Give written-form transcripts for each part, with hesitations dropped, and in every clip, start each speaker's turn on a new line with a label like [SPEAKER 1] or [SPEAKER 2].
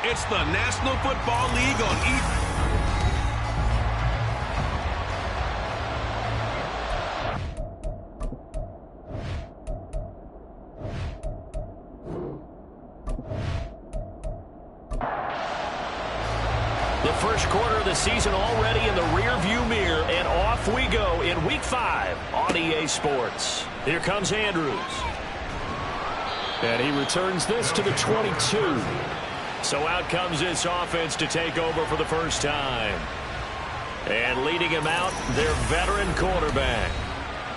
[SPEAKER 1] It's the National Football League on
[SPEAKER 2] The first quarter of the season already in the rearview mirror, and off we go in Week 5 on EA Sports. Here comes Andrews. And he returns this to the 22. So out comes this offense to take over for the first time. And leading him out, their veteran quarterback.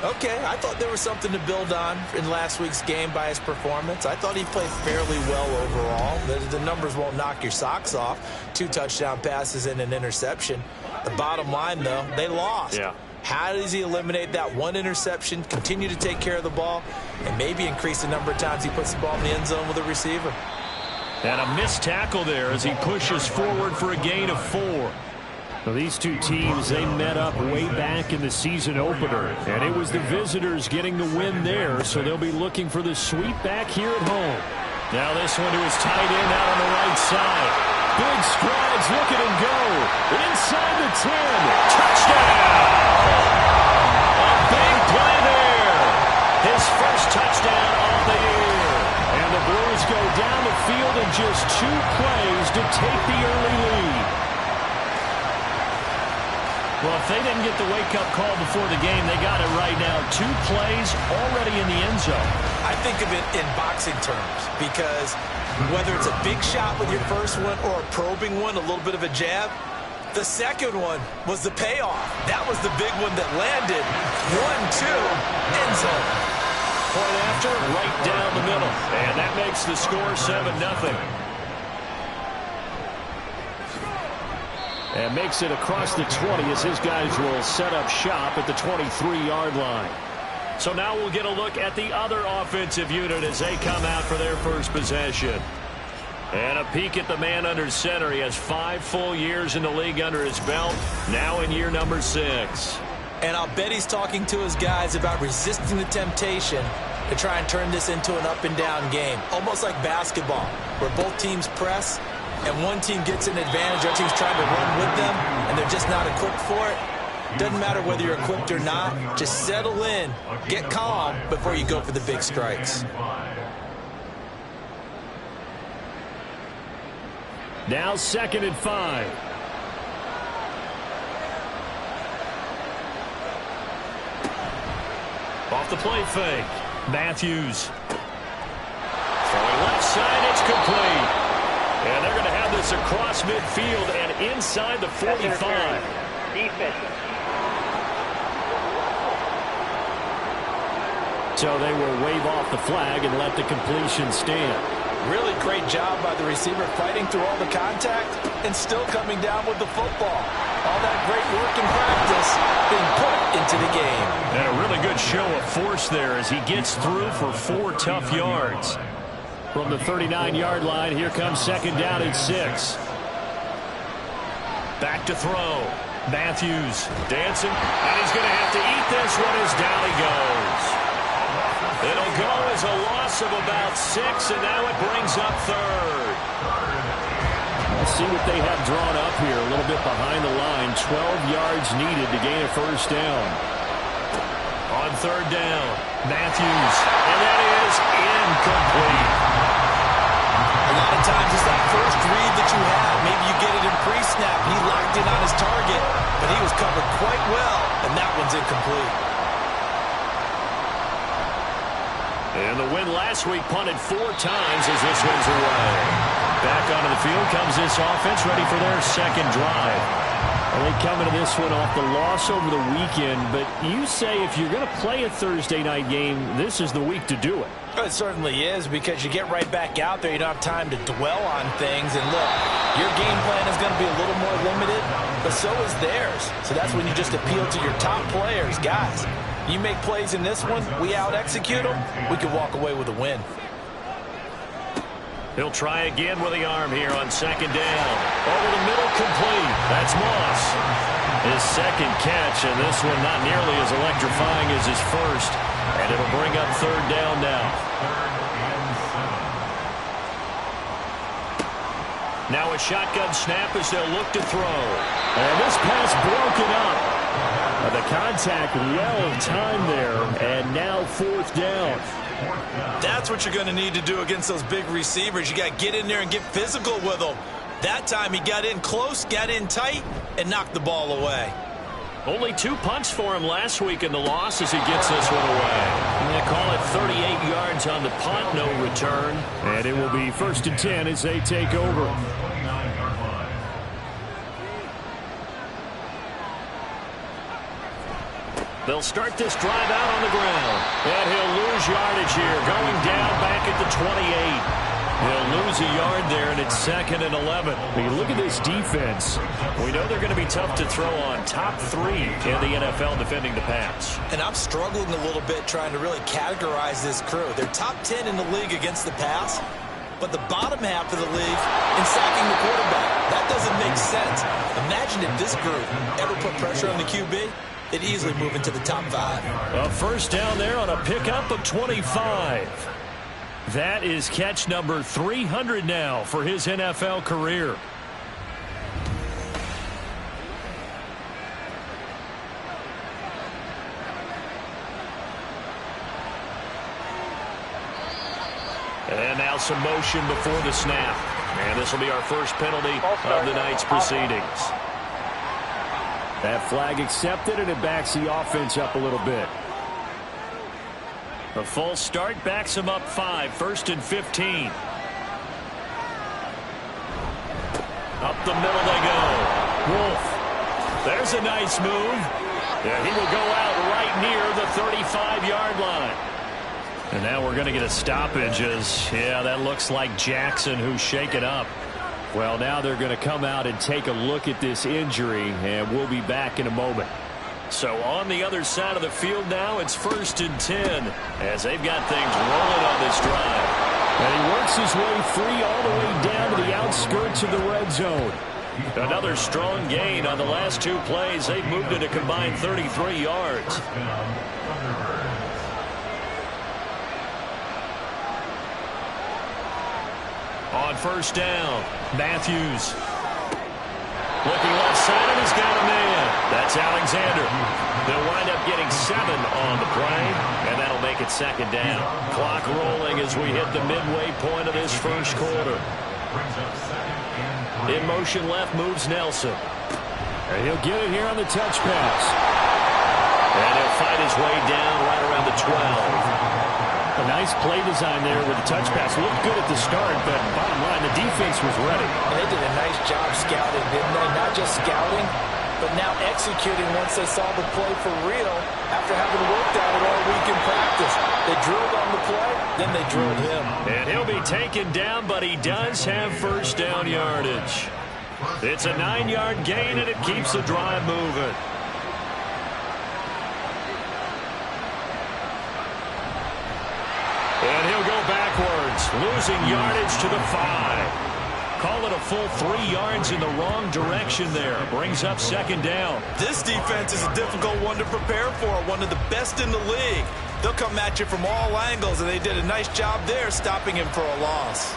[SPEAKER 3] Okay, I thought there was something to build on in last week's game by his performance. I thought he played fairly well overall. The numbers won't knock your socks off. 2 touchdown passes and an interception. The bottom line, though, they lost.
[SPEAKER 2] Yeah.
[SPEAKER 3] How does he eliminate that 1 interception, continue to take care of the ball, and maybe increase the number of times he puts the ball in the end zone with a receiver?
[SPEAKER 2] And a missed tackle there as he pushes forward for a gain of 4.
[SPEAKER 4] Well, these two teams, they met up way back in the season opener, and it was the visitors getting the win there, so they'll be looking for the sweep back here at home.
[SPEAKER 2] Now this one to his tight end out on the right side. Big strides, look at him go. Inside the 10. Touchdown! A big play there. His first touchdown of the year.
[SPEAKER 4] And the Blues go down the field in just 2 plays to take the early lead.
[SPEAKER 2] Well, if they didn't get the wake-up call before the game, they got it right now. 2 plays already in the end zone.
[SPEAKER 3] I think of it in boxing terms because whether it's a big shot with your first one or a probing one, a little bit of a jab, the second one was the payoff. That was the big one that landed. 1-2, end zone.
[SPEAKER 2] Point after, right down the middle. And that makes the score 7-0.
[SPEAKER 4] And makes it across the 20 as his guys will set up shop at the 23-yard line.
[SPEAKER 2] So now we'll get a look at the other offensive unit as they come out for their first possession. And a peek at the man under center. He has 5 full years in the league under his belt, now in year number 6.
[SPEAKER 3] And I'll bet he's talking to his guys about resisting the temptation to try and turn this into an up-and-down game, almost like basketball, where both teams press, and one team gets an advantage, our team's trying to run with them, and they're just not equipped for it. Doesn't matter whether you're equipped or not. Just settle in, get calm before you go for the big strikes.
[SPEAKER 4] Now 2nd and 5.
[SPEAKER 2] Off the play fake. Matthews. Throwing left side, it's complete. And they're going to have this across midfield and inside the 45.
[SPEAKER 5] Defense.
[SPEAKER 4] So they will wave off the flag and let the completion stand.
[SPEAKER 3] Really great job by the receiver fighting through all the contact and still coming down with the football. All that great work in practice being put into the game.
[SPEAKER 2] And a really good show of force there as he gets through for 4 tough yards.
[SPEAKER 4] From the 39-yard line, here comes 2nd down and 6.
[SPEAKER 2] Back to throw. Matthews dancing, and he's going to have to eat this one as down he goes. It'll go as a loss of about 6, and now it brings up 3rd.
[SPEAKER 4] Let's see what they have drawn up here. A little bit behind the line. 12 yards needed to gain a first down.
[SPEAKER 2] On 3rd down, Matthews, and that is incomplete.
[SPEAKER 3] A lot of times it's that first read that you have. Maybe you get it in pre-snap. He locked in on his target, but he was covered quite well, and that one's incomplete.
[SPEAKER 2] And the win last week punted 4 times as this one's away. Back onto the field comes this offense, ready for their 2nd drive.
[SPEAKER 4] Well, they come into this one off the loss over the weekend, but you say if you're going to play a Thursday night game, this is the week to do it.
[SPEAKER 3] It certainly is, because you get right back out there. You don't have time to dwell on things. And look, your game plan is going to be a little more limited, but so is theirs. So that's when you just appeal to your top players. Guys, you make plays in this one, we out-execute them, we can walk away with a win.
[SPEAKER 2] He'll try again with the arm here on 2nd down. Over the middle, complete. That's Moss. His 2nd catch, and this one not nearly as electrifying as his first. And it'll bring up 3rd down now. Now a shotgun snap as they'll look to throw.
[SPEAKER 4] And this pass broken up. The contact well timed there, and now 4th down.
[SPEAKER 3] That's what you're going to need to do against those big receivers. You got to get in there and get physical with them. That time he got in close, got in tight, and knocked the ball away.
[SPEAKER 2] Only 2 punts for him last week in the loss as he gets this one away. They call it 38 yards on the punt, no return.
[SPEAKER 4] And it will be 1st and 10 as they take over.
[SPEAKER 2] They'll start this drive out on the ground. And he'll lose yardage here, going down back at the 28. He'll lose a yard there, and it's 2nd and 11.
[SPEAKER 4] I mean, look at this defense.
[SPEAKER 2] We know they're going to be tough to throw on. Top 3 in the NFL defending the pass.
[SPEAKER 3] And I'm struggling a little bit trying to really categorize this crew. They're top 10 in the league against the pass, but the bottom half of the league in sacking the quarterback. That doesn't make sense. Imagine if this group ever put pressure on the QB. They'd easily move into the top 5.
[SPEAKER 2] A 1st down there on a pickup of 25. That is catch number 300 now for his NFL career. And now some motion before the snap. And this will be our first penalty of the night's proceedings.
[SPEAKER 4] That flag accepted, and it backs the offense up a little bit.
[SPEAKER 2] A false start backs him up 5. 1st and 15. Up the middle they go. Wolf. There's a nice move. Yeah, he will go out right near the 35-yard line. And now we're going to get a stoppage as, yeah, that looks like Jackson who's shaken up.
[SPEAKER 4] Well, now they're going to come out and take a look at this injury, and we'll be back in a moment.
[SPEAKER 2] So on the other side of the field now, it's 1st and 10 as they've got things rolling on this drive.
[SPEAKER 4] And he works his way free all the way down to the outskirts of the red zone.
[SPEAKER 2] Another strong gain on the last 2 plays. They've moved it a combined 33 yards. On 1st down, Matthews. Looking left side, and he's got a man. That's Alexander. They'll wind up getting 7 on the play, and that'll make it 2nd down. Clock rolling as we hit the midway point of this 1st quarter. In motion left moves Nelson.
[SPEAKER 4] And he'll get it here on the touch pass.
[SPEAKER 2] And he'll fight his way down right around the 12.
[SPEAKER 4] A nice play design there with the touch pass. Looked good at the start, but bottom line, the defense was ready.
[SPEAKER 3] They did a nice job scouting, didn't they? Not just scouting, but now executing once they saw the play for real after having worked at it all week in practice. They drilled on the play, then they drilled him.
[SPEAKER 2] And he'll be taken down, but he does have 1st down yardage. It's a 9-yard gain, and it keeps the drive moving. And he'll go backwards, losing yardage to the 5. Call it a full 3 yards in the wrong direction there. Brings up 2nd down.
[SPEAKER 3] This defense is a difficult one to prepare for, one of the best in the league. They'll come at you from all angles, and they did a nice job there stopping him for a loss.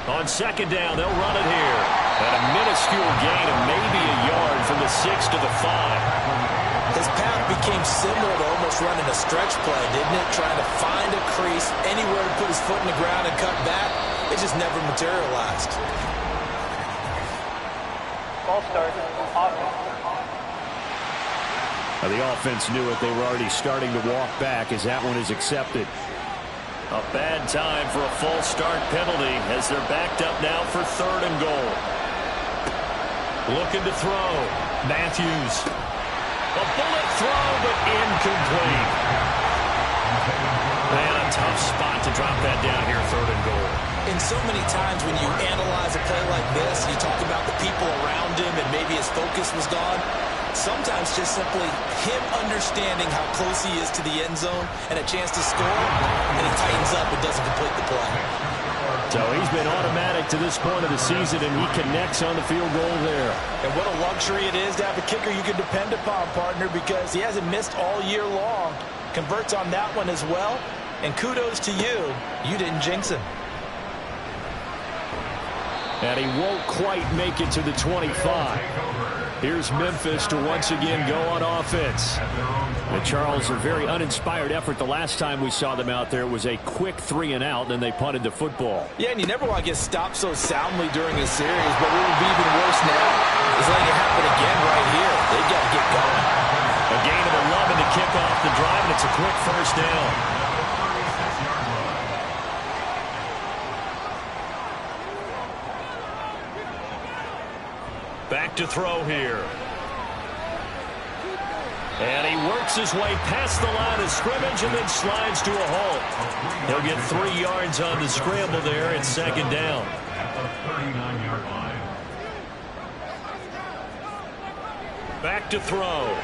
[SPEAKER 2] On 2nd down, they'll run it here. And a minuscule gain of maybe a yard from the 6 to the 5.
[SPEAKER 3] His path became similar to almost running a stretch play, didn't it? Trying to find a crease, anywhere to put his foot in the ground and cut back. It just never materialized.
[SPEAKER 5] Ball start. Offense.
[SPEAKER 4] The offense knew it. They were already starting to walk back as that one is accepted.
[SPEAKER 2] A bad time for a false start penalty as they're backed up now for 3rd and goal. Looking to throw. Matthews. A bullet throw, but incomplete. And a tough spot to drop that down here, 3rd and goal.
[SPEAKER 3] And so many times when you analyze a play like this, you talk about the people around him and maybe his focus was gone. Sometimes just simply him understanding how close he is to the end zone and a chance to score, and he tightens up and doesn't complete the play.
[SPEAKER 4] So he's been automatic to this point of the season, and he connects on the field goal there.
[SPEAKER 3] And what a luxury it is to have a kicker you can depend upon, partner, because he hasn't missed all year long. Converts on that one as well. And kudos to you. You didn't jinx him.
[SPEAKER 4] And he won't quite make it to the 25. Here's Memphis to once again go on offense. And Charles, a very uninspired effort the last time we saw them out there. It was a quick 3 and out, and then they punted the football.
[SPEAKER 3] Yeah, and you never want to get stopped so soundly during a series, but what would be even worse now is letting it happen again right here. They've got to get going.
[SPEAKER 2] A gain of 11 to kick off the drive, and it's a quick first down. Back to throw here. And he works his way past the line of scrimmage and then slides to a halt. He'll get 3 yards on the scramble there. It's second down. Back to throw.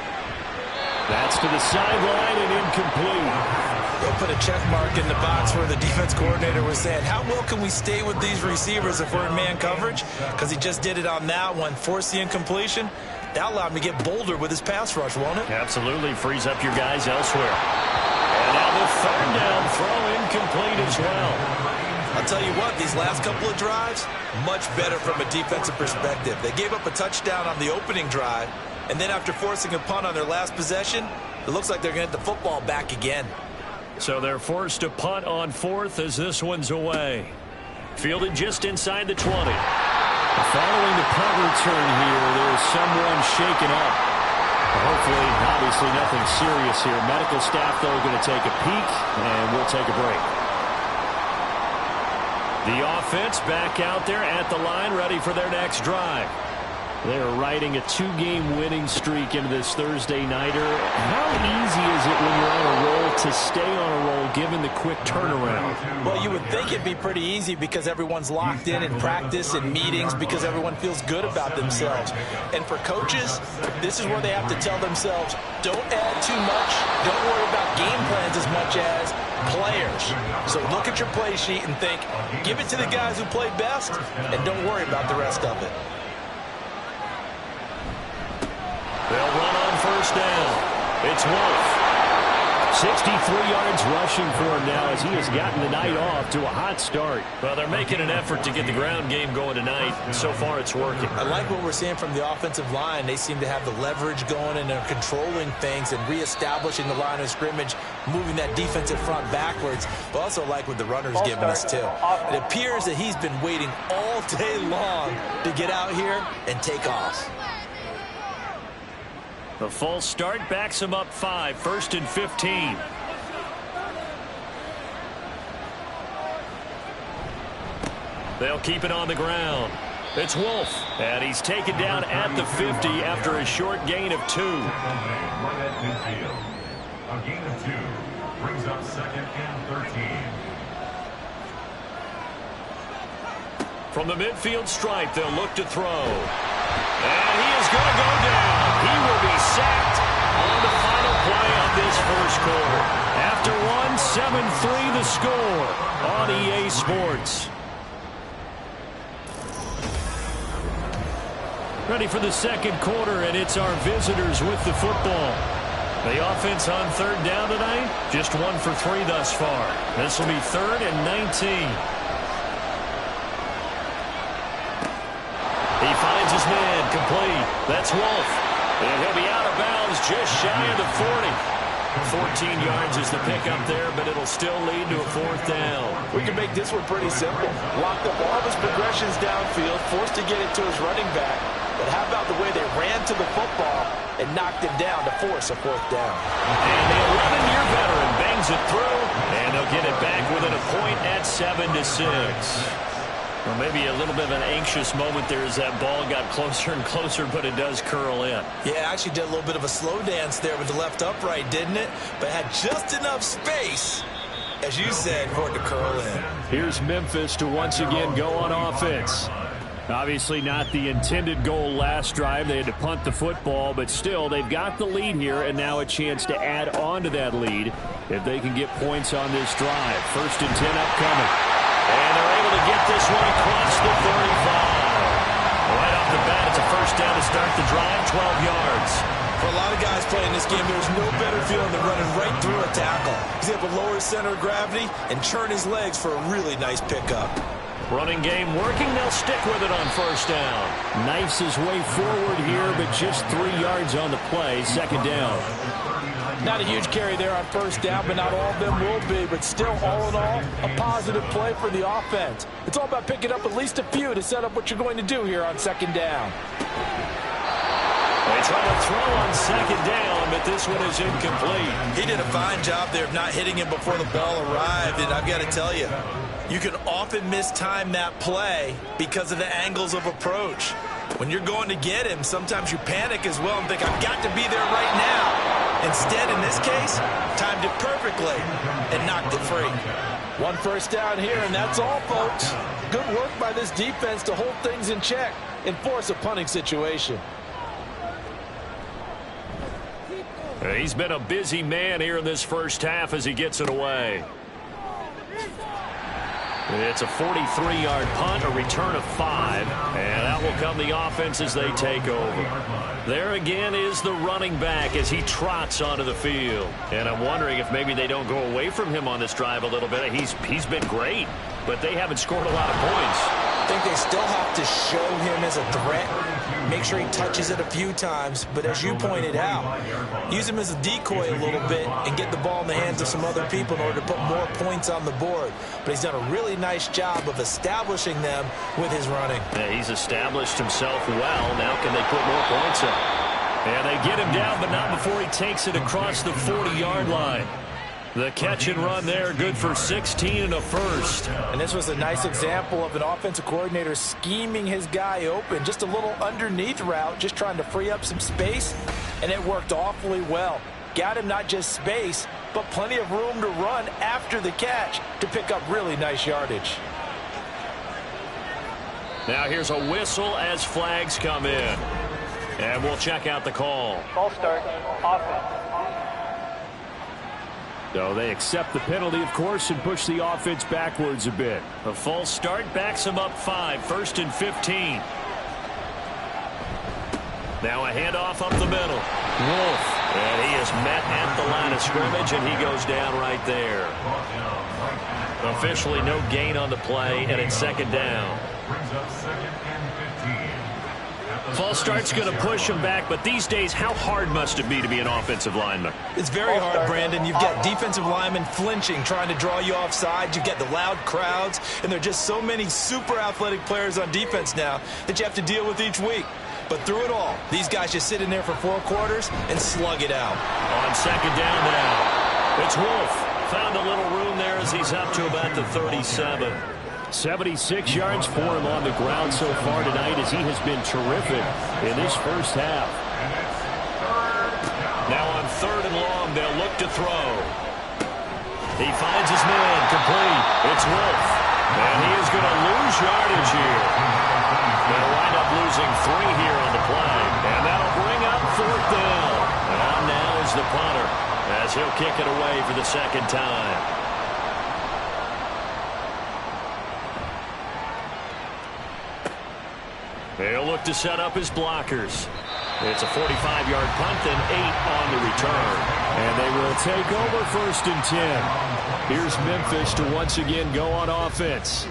[SPEAKER 4] That's to the sideline and incomplete.
[SPEAKER 3] They'll put a check mark in the box where the defense coordinator was saying, how well can we stay with these receivers if we're in man coverage? Because he just did it on that one, forced the incompletion. That allowed him to get bolder with his pass rush, won't it?
[SPEAKER 2] Absolutely. Frees up your guys elsewhere. And now the third down throw incomplete as well.
[SPEAKER 3] I'll tell you what, these last couple of drives, much better from a defensive perspective. They gave up a touchdown on the opening drive, and then after forcing a punt on their last possession, it looks like they're going to get the football back again.
[SPEAKER 2] So they're forced to punt on fourth as this one's away. Fielded just inside the 20.
[SPEAKER 4] Following the punt return here, there's someone shaken up. Hopefully, obviously nothing serious here. Medical staff, though, going to take a peek, and we'll take a break.
[SPEAKER 2] The offense back out there at the line, ready for their next drive.
[SPEAKER 4] They're riding a 2-game winning streak into this Thursday nighter. How easy is it when you're on a roll to stay on a roll given the quick turnaround?
[SPEAKER 3] Well, you would think it'd be pretty easy because everyone's locked in practice and meetings because everyone feels good about themselves. And for coaches, this is where they have to tell themselves, don't add too much. Don't worry about game plans as much as players. So look at your play sheet and think, give it to the guys who play best and don't worry about the rest of it.
[SPEAKER 2] They'll run on first down. It's Wolf.
[SPEAKER 4] 63 yards rushing for him now as he has gotten the night off to a hot start.
[SPEAKER 2] Well, they're making an effort to get the ground game going tonight, and so far it's working.
[SPEAKER 3] I like what we're seeing from the offensive line. They seem to have the leverage going, and they're controlling things and reestablishing the line of scrimmage, moving that defensive front backwards. But also like what the runner's giving us, too. It appears that he's been waiting all day long to get out here and take off.
[SPEAKER 2] The false start backs him up 5, 1st and 15. They'll keep it on the ground. It's Wolf, and he's taken down at the 50 after a short gain of 2.
[SPEAKER 6] A gain of 2 brings up 2nd and 13.
[SPEAKER 2] From the midfield stripe, they'll look to throw. And he is going to go down. He will be sacked on the final play of this first quarter. After 7-3 the score on EA Sports. Ready for the second quarter, and it's our visitors with the football. The offense on third down tonight, just 1 for 3 thus far. This will be 3rd and 19. He finds his man, complete. That's Wolf. And he'll be out of bounds just shy of the 40. 14 yards is the pickup there, but it'll still lead to a 4th down.
[SPEAKER 3] We can make this one pretty simple. Locked up all of his progressions downfield, forced to get it to his running back. But how about the way they ran to the football and knocked him down to force a 4th down?
[SPEAKER 2] And the 11-year veteran bangs it through, and they'll get it back within a point at 7-6. Well, maybe a little bit of an anxious moment there as that ball got closer and closer, but it does curl in.
[SPEAKER 3] Yeah, actually did a little bit of a slow dance there with the left upright, didn't it? But had just enough space, as you said, for it to curl in.
[SPEAKER 4] Here's Memphis to once again go on offense. Obviously not the intended goal last drive. They had to punt the football, but still they've got the lead here and now a chance to add on to that lead if they can get points on this drive. 1st and 10 upcoming.
[SPEAKER 2] And they're able to get this one across the 35. Right off the bat, it's a 1st down to start the drive, 12 yards.
[SPEAKER 3] For a lot of guys playing this game, there's no better feeling than running right through a tackle. He's able to lower his center of gravity and turn his legs for a really nice pickup.
[SPEAKER 2] Running game working. They'll stick with it on first down.
[SPEAKER 4] Knifes his way forward here, but just 3 yards on the play. Second down.
[SPEAKER 3] Not a huge carry there on first down, but not all of them will be. But still, all in all, a positive play for the offense. It's all about picking up at least a few to set up what you're going to do here on second down.
[SPEAKER 2] They try to throw on second down, but this one is incomplete.
[SPEAKER 3] He did a fine job there of not hitting him before the ball arrived, and I've got to tell you, you can often mistime that play because of the angles of approach. When you're going to get him, sometimes you panic as well and think, I've got to be there right now. Instead, in this case, timed it perfectly and knocked it free. One first down here, and that's all, folks. Good work by this defense to hold things in check and force a punting situation.
[SPEAKER 2] He's been a busy man here in this first half as he gets it away. It's a 43-yard punt, a return of 5, and out will come the offense as they take over. There again is the running back as he trots onto the field. And I'm wondering if maybe they don't go away from him on this drive a little bit. He's been great, but they haven't scored a lot of points.
[SPEAKER 3] I think they still have to show him as a threat, make sure he touches it a few times, but as you pointed out, use him as a decoy a little bit and get the ball in the hands of some other people in order to put more points on the board. But he's done a really nice job of establishing them with his running.
[SPEAKER 2] Yeah, he's established himself well. Now can they put more points up? And they get him down, but not before he takes it across the 40-yard line. The catch and run there, good for 16 and a first.
[SPEAKER 3] And this was a nice example of an offensive coordinator scheming his guy open. Just a little underneath route, just trying to free up some space, and it worked awfully well. Got him not just space, but plenty of room to run after the catch to pick up really nice yardage.
[SPEAKER 2] Now here's a whistle as flags come in. And we'll check out the call.
[SPEAKER 5] False start, offense.
[SPEAKER 4] So they accept the penalty, of course, and push the offense backwards a bit.
[SPEAKER 2] A false start backs them up 5, 1st and 15. Now a handoff up the middle. Wolf. And he is met at the line of scrimmage, and he goes down right there. Officially no gain on the play, and it's second down.
[SPEAKER 6] Brings up 2nd and 15.
[SPEAKER 2] False start's going to push him back, but these days, how hard must it be to be an offensive lineman?
[SPEAKER 3] It's very hard, Brandon. You've got defensive linemen flinching, trying to draw you offside. You've got the loud crowds, and there are just so many super athletic players on defense now that you have to deal with each week. But through it all, these guys just sit in there for 4 quarters and slug it out.
[SPEAKER 2] On second down now, it's Wolf. Found a little room there as he's up to about the 37.
[SPEAKER 4] 76 yards for him on the ground so far tonight as he has been terrific in this first half.
[SPEAKER 2] Now on 3rd and long, they'll look to throw. He finds his man, complete. It's Wolf. And he is going to lose yardage here. They'll wind up losing 3 here on the play. And that'll bring up 4th down. And on now is the punter as he'll kick it away for the second time. He'll look to set up his blockers. It's a 45-yard punt and 8 on the return.
[SPEAKER 4] And they will take over 1st and 10. Here's Memphis to once again go on offense.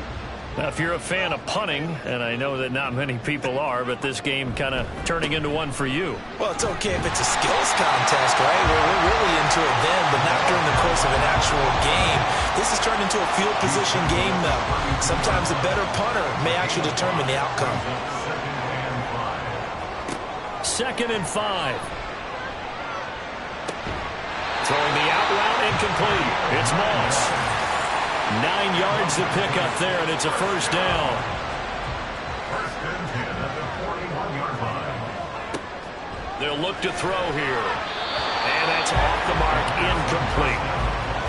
[SPEAKER 2] Now, if you're a fan of punting, and I know that not many people are, but this game kind of turning into one for you.
[SPEAKER 3] Well, it's okay if it's a skills contest, right? We're really into it then, but not during the course of an actual game. This has turned into a field position game, though. Sometimes a better punter may actually determine the outcome.
[SPEAKER 2] 2nd and 5. Throwing the out route, incomplete. It's Moss. 9 yards to pick up there, and it's a first down.
[SPEAKER 6] 1st and 10 at the 41-yard line.
[SPEAKER 2] They'll look to throw here. And that's off the mark, incomplete.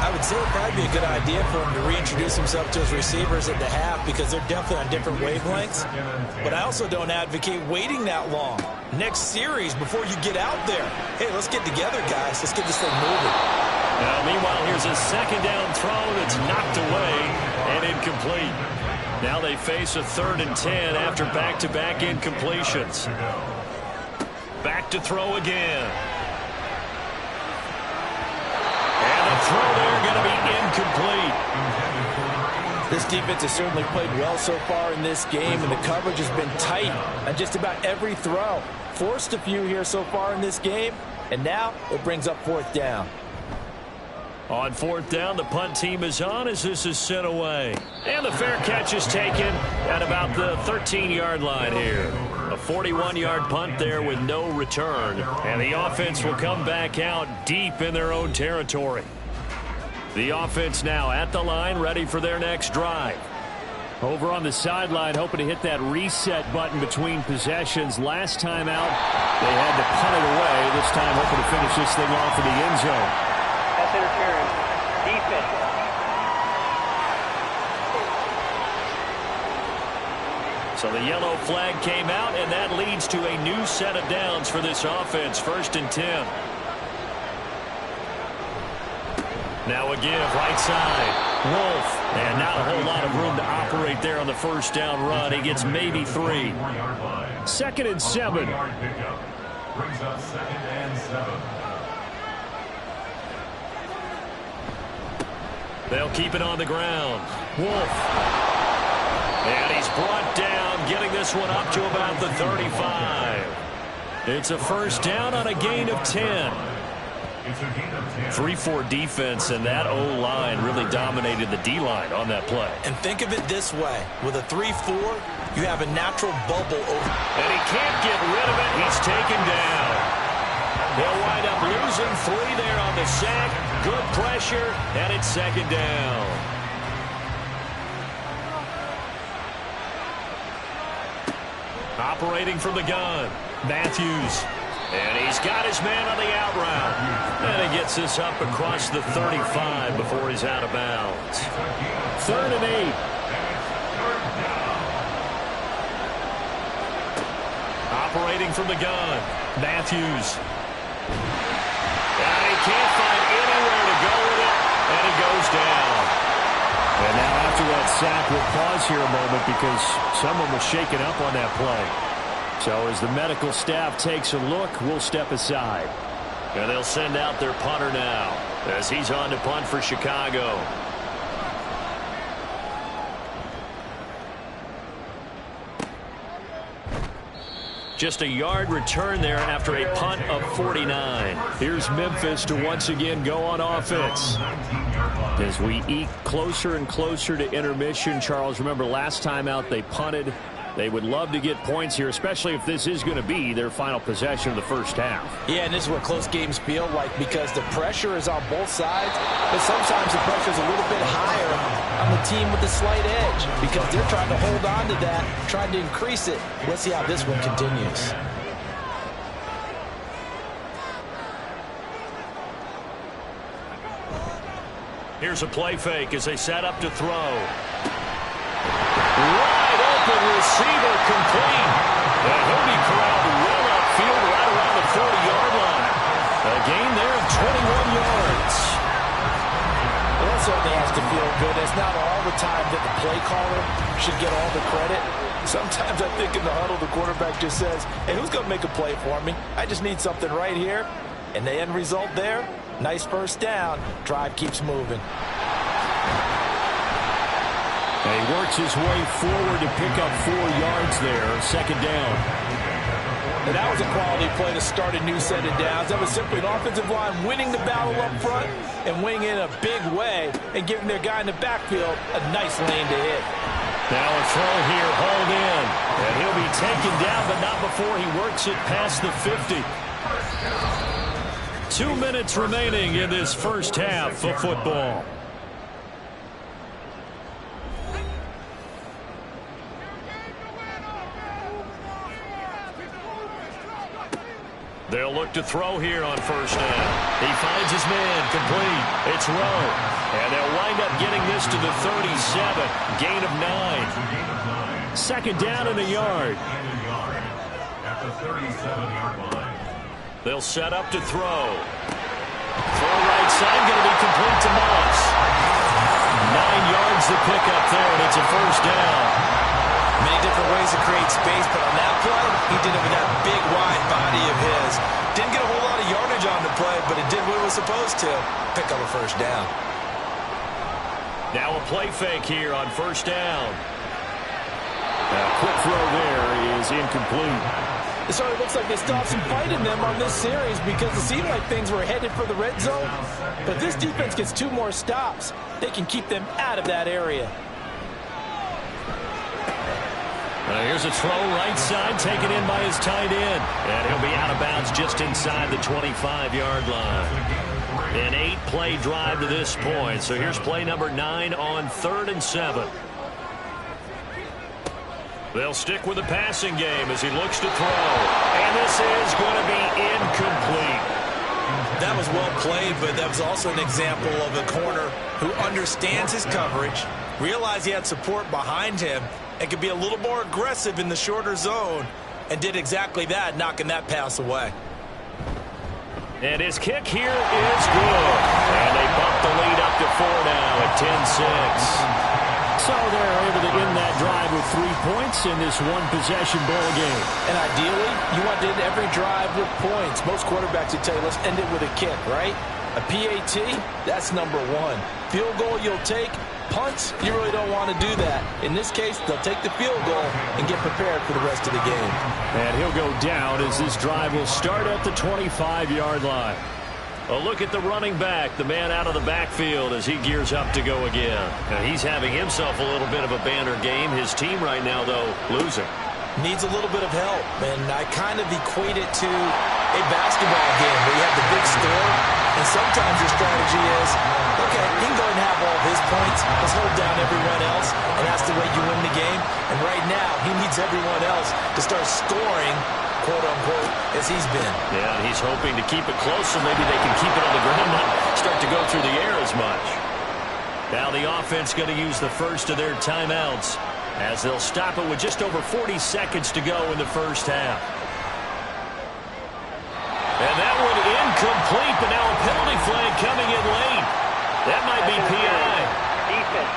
[SPEAKER 3] I would say it would probably be a good idea for him to reintroduce himself to his receivers at the half because they're definitely on different wavelengths. But I also don't advocate waiting that long. Next series, before you get out there, hey, let's get together, guys. Let's get this thing moving.
[SPEAKER 2] Now, meanwhile, here's a second down throw that's knocked away and incomplete. Now they face a 3rd and 10 after back-to-back incompletions. Back to throw again. And the throw there going to be incomplete.
[SPEAKER 3] This defense has certainly played well so far in this game, and the coverage has been tight on just about every throw. Forced a few here so far in this game, and now it brings up fourth down.
[SPEAKER 2] On fourth down, the punt team is on as this is sent away. And the fair catch is taken at about the 13-yard line here. A 41-yard punt there with no return. And the offense will come back out deep in their own territory. The offense now at the line, ready for their next drive.
[SPEAKER 4] Over on the sideline, hoping to hit that reset button between possessions. Last time out, they had to punt it away. This time, hoping to finish this thing off in the end zone.
[SPEAKER 5] Pass interference. Defense.
[SPEAKER 2] So the yellow flag came out, and that leads to a new set of downs for this offense. 1st and 10. Now a give, right side. Wolf. And not a whole lot of room to operate there on the first down run. He gets maybe 3.
[SPEAKER 4] 2nd and 7.
[SPEAKER 6] Brings up 2nd and 7.
[SPEAKER 2] They'll keep it on the ground. Wolf. And he's brought down, getting this one up to about the 35. It's a first down on a gain of 10. 3-4 defense, and that O-line really dominated the D-line on that play.
[SPEAKER 3] And think of it this way. With a 3-4, you have a natural bubble over.
[SPEAKER 2] And he can't get rid of it. He's taken down. They'll wind up losing 3 there on the sack. Good pressure, and it's 2nd down. Operating from the gun, Matthews. And he's got his man on the out route. And he gets this up across the 35 before he's out of bounds.
[SPEAKER 4] 3rd and 8.
[SPEAKER 2] Operating from the gun, Matthews. And he can't find anywhere to go with it, and he goes down.
[SPEAKER 4] And now after that sack, we'll pause here a moment because someone was shaken up on that play. So as the medical staff takes a look, we'll step aside.
[SPEAKER 2] And they'll send out their punter now as he's on to punt for Chicago. Just a yard return there after a punt of 49.
[SPEAKER 4] Here's Memphis to once again go on offense. As we eke closer and closer to intermission, Charles, remember last time out they punted. They would love to get points here, especially if this is going to be their final possession of the first half.
[SPEAKER 3] Yeah, and this is what close games feel like because the pressure is on both sides, but sometimes the pressure is a little bit higher on the team with the slight edge because they're trying to hold on to that, trying to increase it. Let's see how this one continues.
[SPEAKER 2] Here's a play fake as they set up to throw. Wide open receiver complete. And he'll be corralled well upfield right around the 40-yard line. A gain there of 21 yards.
[SPEAKER 3] Well, that certainly has to feel good. It's not all the time that the play caller should get all the credit. Sometimes I think in the huddle, the quarterback just says, hey, who's going to make a play for me? I just need something right here. And the end result there, nice first down. Drive keeps moving.
[SPEAKER 4] And he works his way forward to pick up 4 yards there. 2nd down.
[SPEAKER 3] And that was a quality play to start a new set of downs. That was simply an offensive line winning the battle up front and winning in a big way and giving their guy in the backfield a nice lane to hit.
[SPEAKER 2] Now a throw here, hauled in. And he'll be taken down, but not before he works it past the 50. 2 minutes remaining in this first half of football. They'll look to throw here on first down. He finds his man, complete. It's Rowe. And they'll wind up getting this to the 37. Gain of 9.
[SPEAKER 4] 2nd down and a yard.
[SPEAKER 6] At the 37-yard line.
[SPEAKER 2] They'll set up to throw. Throw right side, going to be complete to Moss. 9 yards to pick up there, and it's a first down.
[SPEAKER 3] Many different ways to create space, but on that play, he did it with that big, wide body of his. Didn't get a whole lot of yardage on the play, but it did what it was supposed to. Pick up a first down.
[SPEAKER 2] Now a play fake here on first down.
[SPEAKER 4] A quick throw there is incomplete.
[SPEAKER 3] It sort of looks like they still have some fight in them on this series because it seemed like things were headed for the red zone. But this defense gets 2 more stops. They can keep them out of that area.
[SPEAKER 2] Here's a throw right side taken in by his tight end. And he'll be out of bounds just inside the 25-yard line. An 8-play drive to this point. So here's play number 9 on 3rd and 7. They'll stick with the passing game as he looks to throw. And this is going to be incomplete.
[SPEAKER 3] That was well played, but that was also an example of a corner who understands his coverage, realized he had support behind him, and could be a little more aggressive in the shorter zone, and did exactly that, knocking that pass away.
[SPEAKER 2] And his kick here is good. And they bump the lead up to 4 now at 10-6.
[SPEAKER 4] So they're able to end that drive with 3 points in this one-possession ball game.
[SPEAKER 3] And ideally, you want to end every drive with points. Most quarterbacks would tell you, let's end it with a kick, right? A PAT, that's number 1. Field goal you'll take. Punts, you really don't want to do that. In this case, they'll take the field goal and get prepared for the rest of the game.
[SPEAKER 4] And he'll go down as this drive will start at the 25-yard line.
[SPEAKER 2] A look at the running back, the man out of the backfield as he gears up to go again. Now he's having himself a little bit of a banner game. His team right now, though, losing.
[SPEAKER 3] Needs a little bit of help, and I kind of equate it to a basketball game where you have the big score, and sometimes your strategy is, okay, he can go and have all of his points, let's hold down everyone else, and that's the way you win the game. And right now, he needs everyone else to start scoring, quote-unquote, as he's been.
[SPEAKER 2] Yeah, and he's hoping to keep it close so maybe they can keep it on the ground, not start to go through the air as much. Now the offense going to use the first of their timeouts as they'll stop it with just over 40 seconds to go in the first half. And that one incomplete, but now a penalty flag coming in late. That might be PI.
[SPEAKER 5] Defense.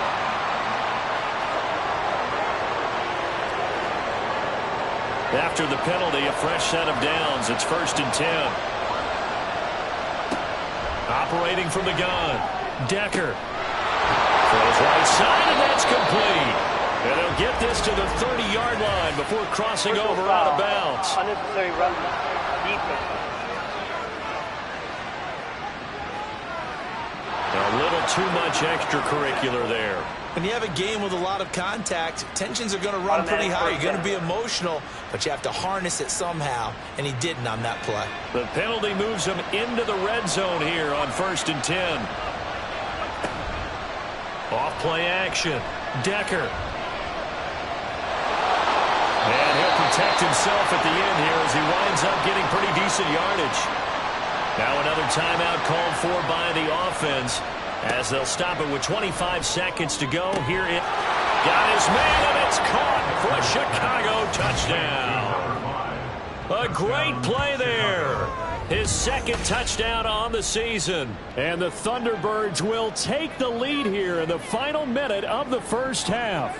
[SPEAKER 2] After the penalty, a fresh set of downs. It's 1st and 10. Operating from the gun. Decker. Throws right side, and that's complete. And they'll get this to the 30-yard line before crossing over out of bounds.
[SPEAKER 5] Unnecessary run defense.
[SPEAKER 2] A little too much extracurricular there.
[SPEAKER 3] When you have a game with a lot of contact, tensions are going to run pretty high. You're going to be emotional, but you have to harness it somehow, and he didn't on that play.
[SPEAKER 2] The penalty moves him into the red zone here on 1st and 10. Off-play action. Decker. And he'll protect himself at the end here as he winds up getting pretty decent yardage. Now another timeout called for by the offense as they'll stop it with 25 seconds to go. Here it got his man, and it's caught for a Chicago touchdown. A great play there. His 2nd touchdown on the season.
[SPEAKER 4] And the Thunderbirds will take the lead here in the final minute of the first half.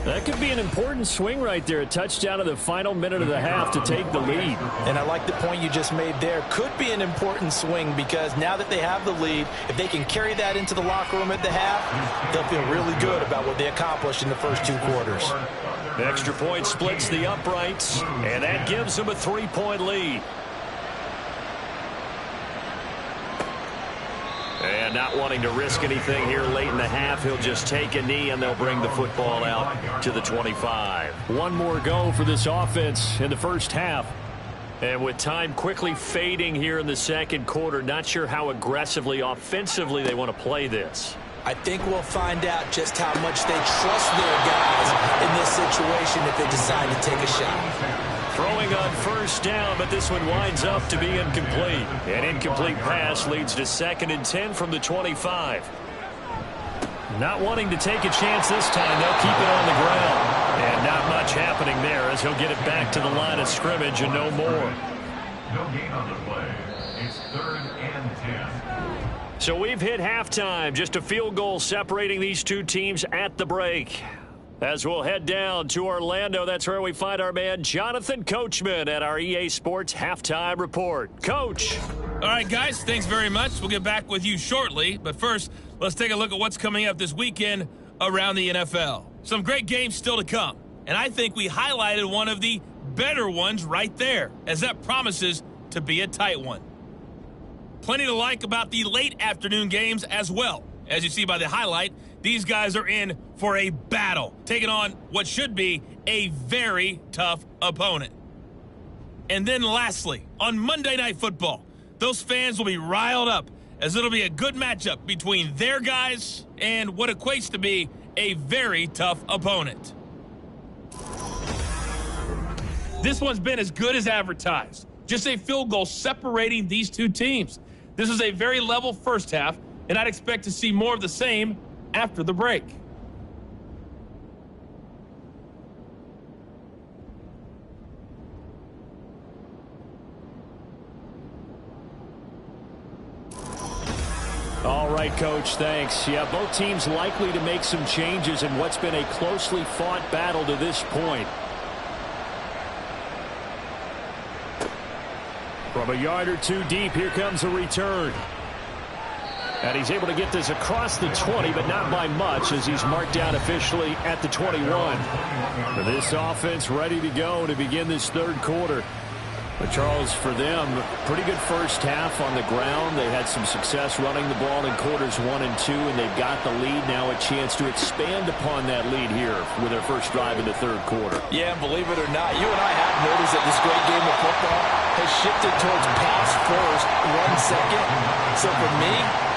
[SPEAKER 4] That could be an important swing right there. A touchdown in the final minute of the half to take the lead.
[SPEAKER 3] And I like the point you just made there. Could be an important swing because now that they have the lead, if they can carry that into the locker room at the half, they'll feel really good about what they accomplished in the first 2 quarters.
[SPEAKER 2] Extra point splits the uprights, and that gives them a 3-point lead. And not wanting to risk anything here late in the half, he'll just take a knee, and they'll bring the football out to the 25.
[SPEAKER 4] One more go for this offense in the first half.
[SPEAKER 2] And with time quickly fading here in the 2nd quarter, not sure how aggressively, offensively they want to play this.
[SPEAKER 3] I think we'll find out just how much they trust their guys in this situation if they decide to take a shot.
[SPEAKER 2] Throwing on first down, but this one winds up to be incomplete. An incomplete pass leads to 2nd and 10 from the 25.
[SPEAKER 4] Not wanting to take a chance this time, they'll keep it on the ground.
[SPEAKER 2] And not much happening there as he'll get it back to the line of scrimmage and no more.
[SPEAKER 6] No gain on the play. It's 3rd and 10.
[SPEAKER 2] So we've hit halftime. Just a field goal separating these two teams at the break.
[SPEAKER 4] As we'll head down to Orlando, that's where we find our man Jonathan Coachman at our EA Sports Halftime Report. Coach.
[SPEAKER 1] All right, guys, thanks very much. We'll get back with you shortly. But first, let's take a look at what's coming up this weekend around the NFL. Some great games still to come. And I think we highlighted one of the better ones right there, as that promises to be a tight one. Plenty to like about the late afternoon games as well. As you see by the highlight, these guys are in for a battle, taking on what should be a very tough opponent. And then lastly, on Monday Night Football, those fans will be riled up as it'll be a good matchup between their guys and what equates to be a very tough opponent. This one's been as good as advertised. Just a field goal separating these two teams. This is a very level first half, and I'd expect to see more of the same after the break.
[SPEAKER 4] All right, Coach, thanks. Yeah, both teams likely to make some changes in what's been a closely fought battle to this point. From a yard or two deep, here comes a return. And he's able to get this across the 20, but not by much, as he's marked down officially at the 21. This offense ready to go to begin this third quarter. But Charles, for them, pretty good first half on the ground. They had some success running the ball in quarters 1 and 2, and they've got the lead now, a chance to expand upon that lead here with their first drive in the third quarter.
[SPEAKER 3] Yeah, and believe it or not, you and I have noticed that this great game of football has shifted towards pass first, run second. So for me,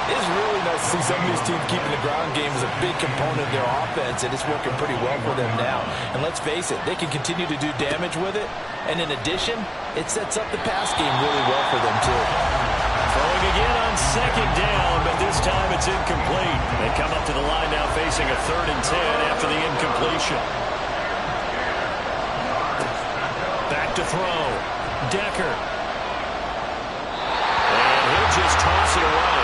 [SPEAKER 3] it's really nice to see some of these teams keeping the ground game as a big component of their offense, and it's working pretty well for them now. And let's face it, they can continue to do damage with it. And in addition, it sets up the pass game really well for them, too.
[SPEAKER 4] Throwing again on second down, but this time it's incomplete. They come up to the line now facing a 3rd and 10 after the incompletion. Back to throw. Decker. And he'll just toss it away.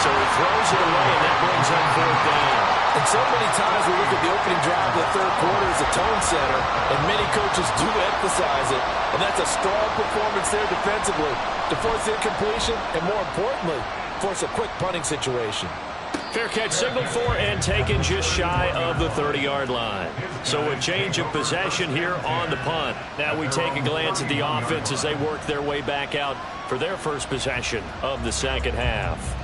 [SPEAKER 4] So he throws it away, and that brings up 4th down.
[SPEAKER 3] And so many times we look at the opening drive of the third quarter as a tone setter, and many coaches do emphasize it. And that's a strong performance there defensively to force incompletion and, more importantly, force a quick punting situation.
[SPEAKER 4] Fair catch signaled for and taken just shy of the 30-yard line. So a change of possession here on the punt. Now we take a glance at the offense as they work their way back out for their first possession of the second half.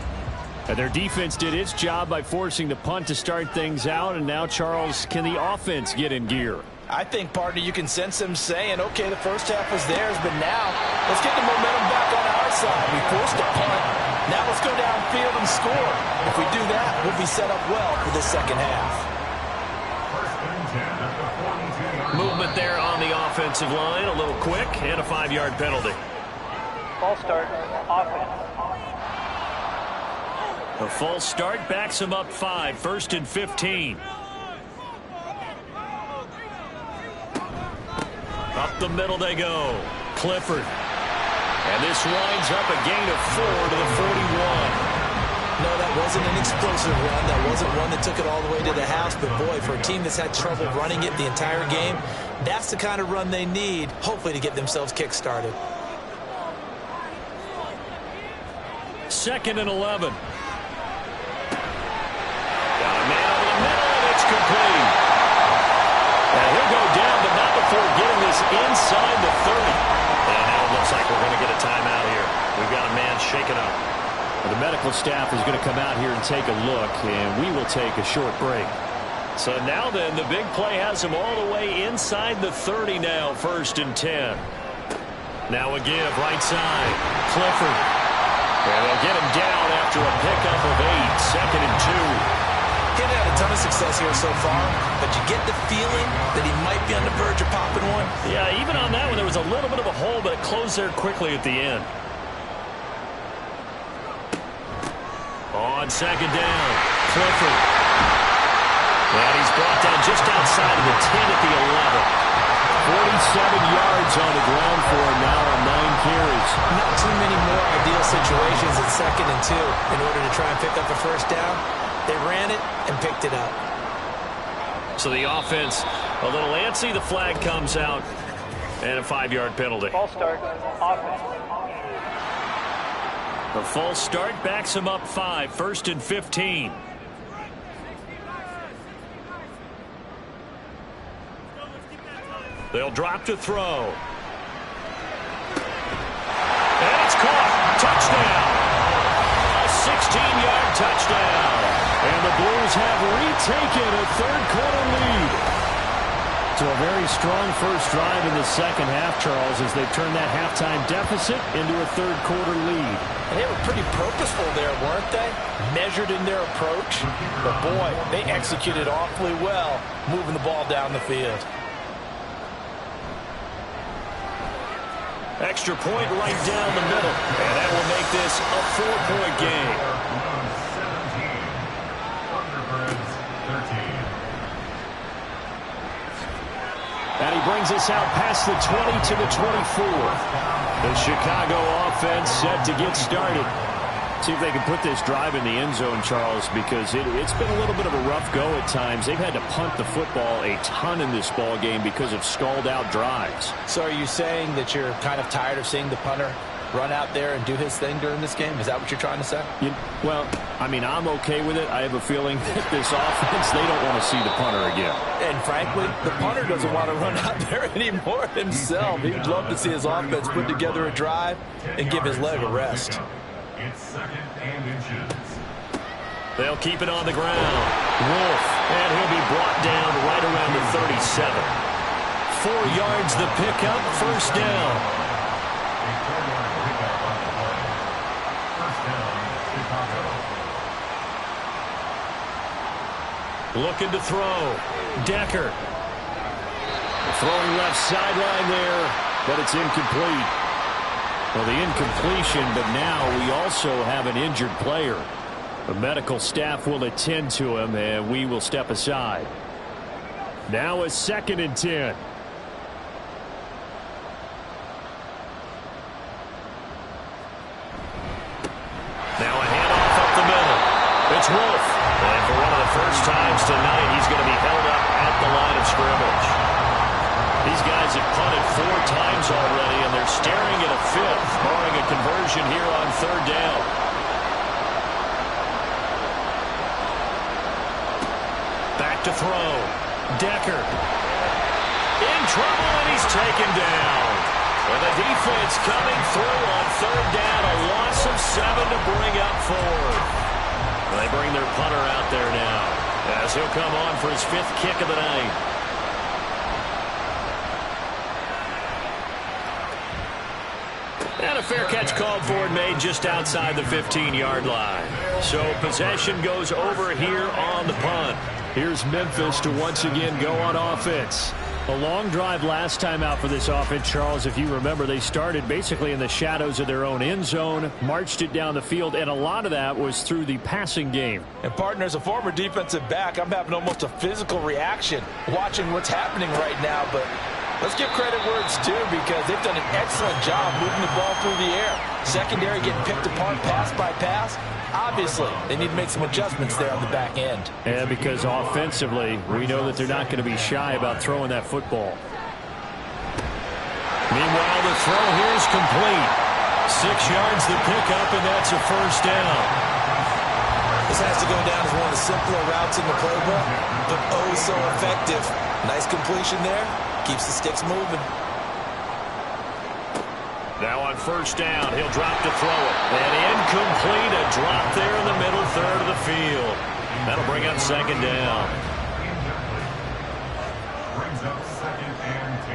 [SPEAKER 4] And their defense did its job by forcing the punt to start things out. And now, Charles, can the offense get in gear?
[SPEAKER 3] I think, partner, you can sense them saying, okay, the first half was theirs, but now let's get the momentum back on our side. We forced a punt. Now let's go downfield and score. If we do that, we'll be set up well for the second half.
[SPEAKER 4] Movement there on the offensive line, a little quick, and a 5-yard penalty.
[SPEAKER 5] False start, offense.
[SPEAKER 4] A false start backs him up 5, 1st and 15. Up the middle they go. Clifford. And this winds up a gain of 4 to the 41.
[SPEAKER 3] No, that wasn't an explosive run. That wasn't one that took it all the way to the house. But, boy, for a team that's had trouble running it the entire game, that's the kind of run they need, hopefully, to get themselves kick-started.
[SPEAKER 4] 2nd and 11. Got a man over the middle, and it's complete. And he'll go down, but not before getting this inside the 30. And now it looks like we're going to get a timeout here. We've got a man shaken up. The medical staff is going to come out here and take a look, and we will take a short break. So now then, the big play has him all the way inside the 30 now, 1st and 10. Now a give, right side. Clifford. And they'll get him down after a pickup of 8, 2nd and 2.
[SPEAKER 3] He's had a ton of success here so far, but you get the feeling that he might be on the verge of popping one.
[SPEAKER 4] Yeah, even on that one, there was a little bit of a hole, but it closed there quickly at the end. On 2nd down, Clifford. And he's brought down just outside of the 10 at the 11. 47 yards on the ground for him now on 9 carries.
[SPEAKER 3] Not too many more ideal situations at 2nd and 2 in order to try and pick up a first down. They ran it and picked it up.
[SPEAKER 2] So the offense a little antsy. The flag comes out and a 5-yard penalty.
[SPEAKER 5] False start, offense.
[SPEAKER 2] The false start backs him up 5, 1st and 15. They'll drop to throw. And it's caught. Touchdown. A 16-yard touchdown.
[SPEAKER 4] And the Blues have retaken a third-quarter lead. So a very strong first drive in the second half, Charles, as they turn that halftime deficit into a third-quarter lead.
[SPEAKER 3] And they were pretty purposeful there, weren't they? Measured in their approach. But, boy, they executed awfully well, moving the ball down the field.
[SPEAKER 2] Extra point right down the middle. And that will make this a 4-point game.
[SPEAKER 6] 17. Thunderbirds 13.
[SPEAKER 4] And he brings us out past the 20 to the 24.
[SPEAKER 2] The Chicago offense set to get started.
[SPEAKER 4] See if they can put this drive in the end zone, Charles, because it's been a little bit of a rough go at times. They've had to punt the football a ton in this ball game because of stalled-out drives.
[SPEAKER 3] So are you saying that you're kind of tired of seeing the punter run out there and do his thing during this game? Is that what you're trying to say?
[SPEAKER 4] Well, I mean, I'm okay with it. I have a feeling that this offense, they don't want to see the punter again.
[SPEAKER 3] And frankly, the punter doesn't want to run out there anymore himself. He'd love to see his offense put together a drive and give his leg a rest.
[SPEAKER 6] It's 2nd and inches.
[SPEAKER 2] They'll keep it on the ground. Wolf, and he'll be brought down right around the 37. 4 yards the pickup, first down.
[SPEAKER 6] A 4-yard pickup on the play. First down, Chicago.
[SPEAKER 2] Looking to throw. Decker.
[SPEAKER 4] Throwing left sideline there, but it's incomplete. Well, the incompletion, but now we also have an injured player. The medical staff will attend to him, and we will step aside. Now a 2nd and 10.
[SPEAKER 2] Now a handoff up the middle. It's Wolf. And for one of the first times tonight, he's going to be held up at the line of scrimmage. These guys have punted 4 times already, and they're staring at a 5th, barring a conversion here on 3rd down. Back to throw. Decker. In trouble, and he's taken down. And the defense coming through on 3rd down, a loss of 7 to bring up 4. They bring their punter out there now, as he'll come on for his 5th kick of the night. And a fair catch called for and made just outside the 15-yard line. So possession goes over here on the punt.
[SPEAKER 4] Here's Memphis to once again go on offense. A long drive last time out for this offense, Charles. If you remember, they started basically in the shadows of their own end zone, marched it down the field, and a lot of that was through the passing game.
[SPEAKER 3] And, partner, as a former defensive back, I'm having almost a physical reaction watching what's happening right now. But let's give credit where it's due, because they've done an excellent job moving the ball through the air. Secondary getting picked apart pass by pass. Obviously, they need to make some adjustments there on the back end.
[SPEAKER 4] And because offensively, we know that they're not going to be shy about throwing that football.
[SPEAKER 2] Meanwhile, the throw here is complete. 6 yards the pickup, and that's a first down.
[SPEAKER 3] This has to go down as one of the simpler routes in the playbook, but oh so effective. Nice completion there. Keeps the sticks moving.
[SPEAKER 2] Now on first down, he'll drop to throw it. And incomplete, a drop there in the middle third of the field. That'll bring up 2nd down.
[SPEAKER 6] Brings up 2nd and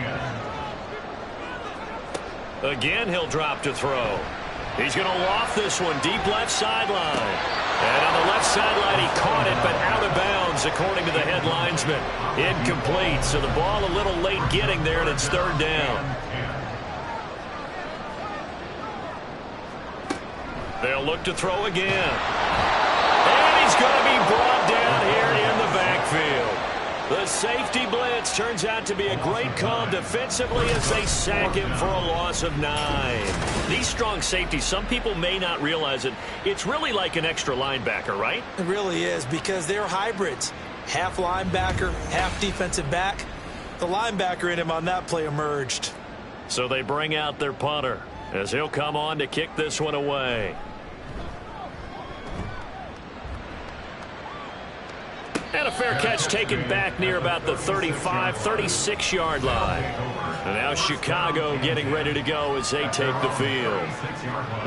[SPEAKER 6] 10.
[SPEAKER 2] Again, he'll drop to throw. He's going to loft this one deep left sideline. And on the left sideline, he caught it, but out of bounds, according to the head linesman. Incomplete, so the ball a little late getting there, and it's 3rd down. They'll look to throw again. And he's going to be brought down here in the backfield. The safety blitz turns out to be a great call defensively as they sack him for a loss of 9. These strong safeties, some people may not realize it. It's really like an extra linebacker, right?
[SPEAKER 3] It really is, because they're hybrids. half linebacker, half defensive back. The linebacker in him on that play emerged.
[SPEAKER 2] So they bring out their punter as he'll come on to kick this one away. And a fair catch taken back near about the 35, 36-yard line. And now Chicago getting ready to go as they take the field.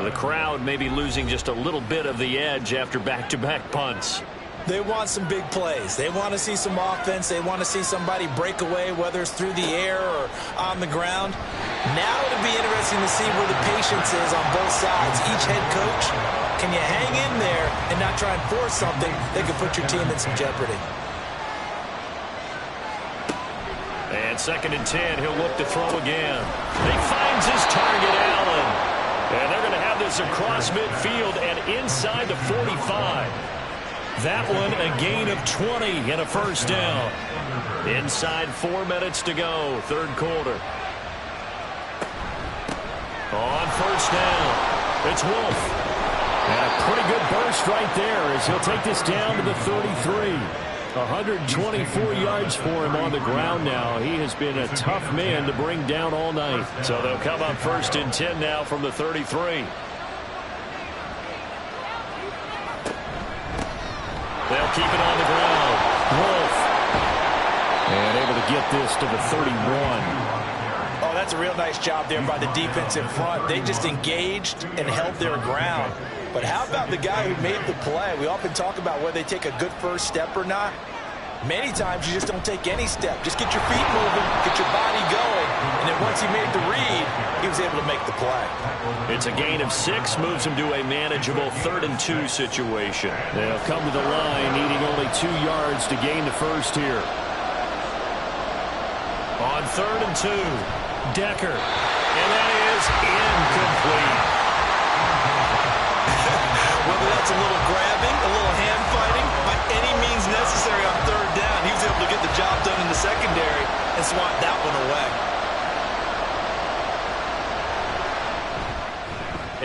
[SPEAKER 2] The crowd may be losing just a little bit of the edge after back-to-back punts.
[SPEAKER 3] They want some big plays. They want to see some offense. They want to see somebody break away, whether it's through the air or on the ground. Now it'll be interesting to see where the patience is on both sides. Each head coach, can you hang in there and not try and force something that could put your team in some jeopardy?
[SPEAKER 2] And 2nd and 10, he'll look to throw again. He finds his target, Allen. And they're going to have this across midfield and inside the 45. That one a gain of 20 and a first down. Inside 4 minutes to go, 3rd quarter. On first down, it's Wolf. And a pretty good burst right there as he'll take this down to the 33. 124 yards for him on the ground now. He has been a tough man to bring down all night. So they'll come up 1st and 10 now from the 33. They'll keep it on the ground. Wolf. And able to get this to the 31.
[SPEAKER 3] Oh, that's a real nice job there by the defensive front. They just engaged and held their ground. But how about the guy who made the play? We often talk about whether they take a good first step or not. Many times you just don't take any step. Just get your feet moving, get your body going, and then once he made the read, he was able to make the play.
[SPEAKER 2] It's a gain of 6, moves him to a manageable 3rd and 2 situation.
[SPEAKER 4] They'll come to the line, needing only 2 yards to gain the first here.
[SPEAKER 2] On 3rd and 2, Decker. And that is incomplete.
[SPEAKER 3] Whether that's a little grabbing, a little hand fighting, by any means necessary on 3rd down, he was able to get the job done in the secondary and swat that one away.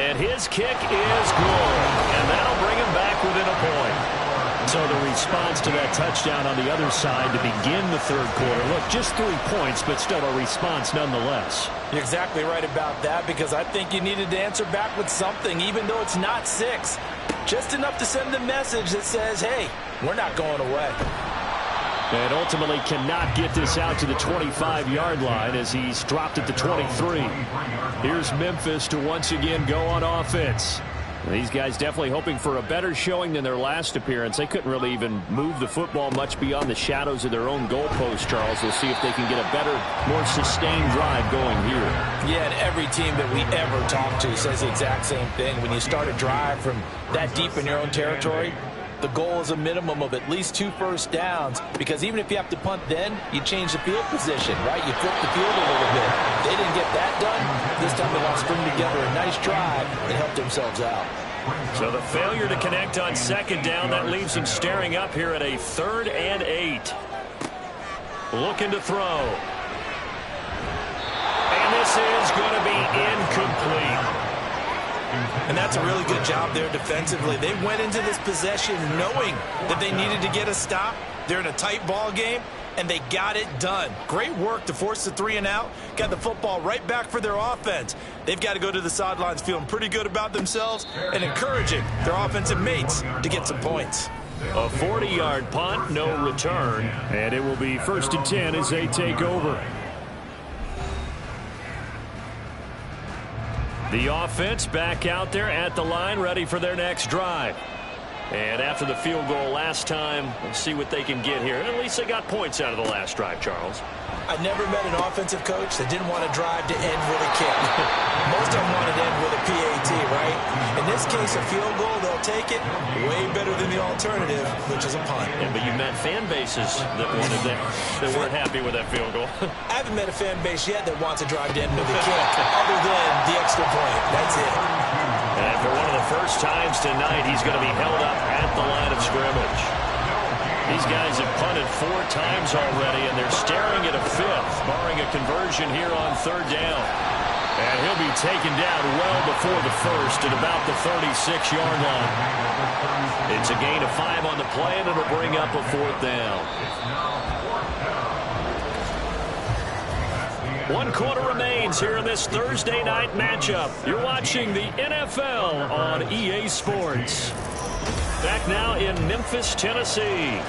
[SPEAKER 2] And his kick is good. And that'll bring him back within a point.
[SPEAKER 4] So the response to that touchdown on the other side to begin the 3rd quarter. Look, just 3 points, but still a response nonetheless.
[SPEAKER 3] You're exactly right about that, because I think you needed to answer back with something, even though it's not 6. Just enough to send a message that says, hey, we're not going away.
[SPEAKER 4] And ultimately cannot get this out to the 25-yard line as he's dropped at the 23. Here's Memphis to once again go on offense. These guys definitely hoping for a better showing than their last appearance. They couldn't really even move the football much beyond the shadows of their own goalpost, Charles. We'll see if they can get a better, more sustained drive going here.
[SPEAKER 3] Yeah, and every team that we ever talk to says the exact same thing. When you start a drive from that deep in your own territory, the goal is a minimum of at least 2 first downs, because even if you have to punt then, you change the field position, right? You flip the field a little bit. They didn't get that done. This time they want to string together a nice drive and help themselves out.
[SPEAKER 2] So the failure to connect on 2nd down, that leaves them staring up here at a 3rd and 8. Looking to throw. And this is going to be incomplete.
[SPEAKER 3] And that's a really good job there defensively. They went into this possession knowing that they needed to get a stop. They're in a tight ball game, and they got it done. Great work to force the 3 and out. Got the football right back for their offense. They've got to go to the sidelines feeling pretty good about themselves and encouraging their offensive mates to get some points.
[SPEAKER 2] A 40-yard punt, no return.
[SPEAKER 4] And it will be 1st and 10 as they take over.
[SPEAKER 2] The offense back out there at the line, ready for their next drive. And after the field goal last time, we'll see what they can get here. At least they got points out of the last drive, Charles.
[SPEAKER 3] I never met an offensive coach that didn't want to drive to end with a kick. Most of them wanted to end with a PAT, right? In this case, a field goal, they'll take it. Way better than the alternative, which is a punt.
[SPEAKER 2] Yeah, but you met fan bases that wanted that, that weren't happy with that field goal.
[SPEAKER 3] I haven't met a fan base yet that wants to drive to end with a kick, other than the extra point. That's it.
[SPEAKER 2] And for one of the first times tonight, he's going to be held up at the line of scrimmage. These guys have punted 4 times already, and they're staring at a 5th, barring a conversion here on 3rd down.
[SPEAKER 4] And he'll be taken down well before the first at about the 36-yard line. It's a gain of 5 on the play, and it'll bring up a 4th down. 1 quarter remains here in this Thursday night matchup. You're watching the NFL on EA Sports. Back now in Memphis, Tennessee.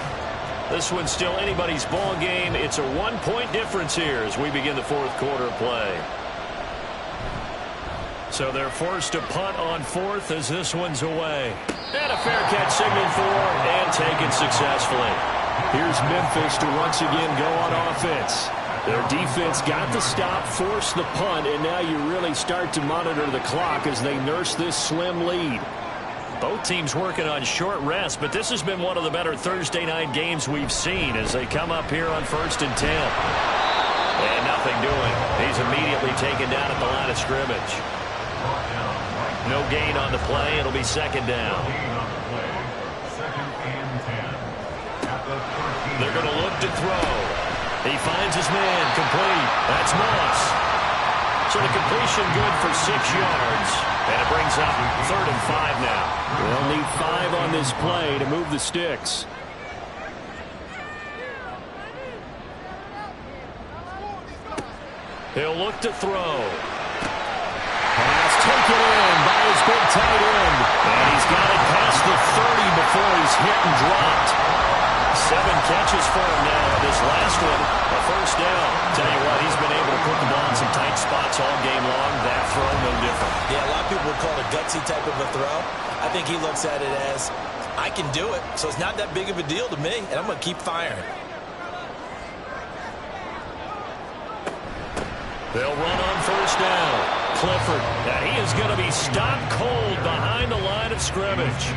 [SPEAKER 4] This one's still anybody's ball game. It's a 1-point difference here as we begin the 4th quarter play. So they're forced to punt on 4th as this one's away. And a fair catch signaled for and taken successfully. Here's Memphis to once again go on offense. Their defense got the stop, forced the punt, and now you really start to monitor the clock as they nurse this slim lead.
[SPEAKER 2] Both teams working on short rest, but this has been one of the better Thursday night games we've seen as they come up here on 1st and 10. And nothing doing. He's immediately taken down at the line of scrimmage. No gain on the play. It'll be 2nd down. They're going to look to throw. He finds his man, complete. That's Moss. So the completion good for 6 yards. And it brings up 3rd and 5 now.
[SPEAKER 4] They'll need 5 on this play to move the sticks.
[SPEAKER 2] He'll look to throw.
[SPEAKER 4] Pass taken in by his big tight end.
[SPEAKER 2] And he's got it past the 30 before he's hit and dropped. 7 catches for him now. This last one, a 1st down. Tell you what, he's been able to put the ball in some tight spots all game long. That throw, no different.
[SPEAKER 3] Yeah, a lot of people would call it a gutsy type of a throw. I think he looks at it as, I can do it, so it's not that big of a deal to me, and I'm going to keep firing.
[SPEAKER 2] They'll run on 1st down. Clifford, and he is going to be stopped cold behind the line of scrimmage.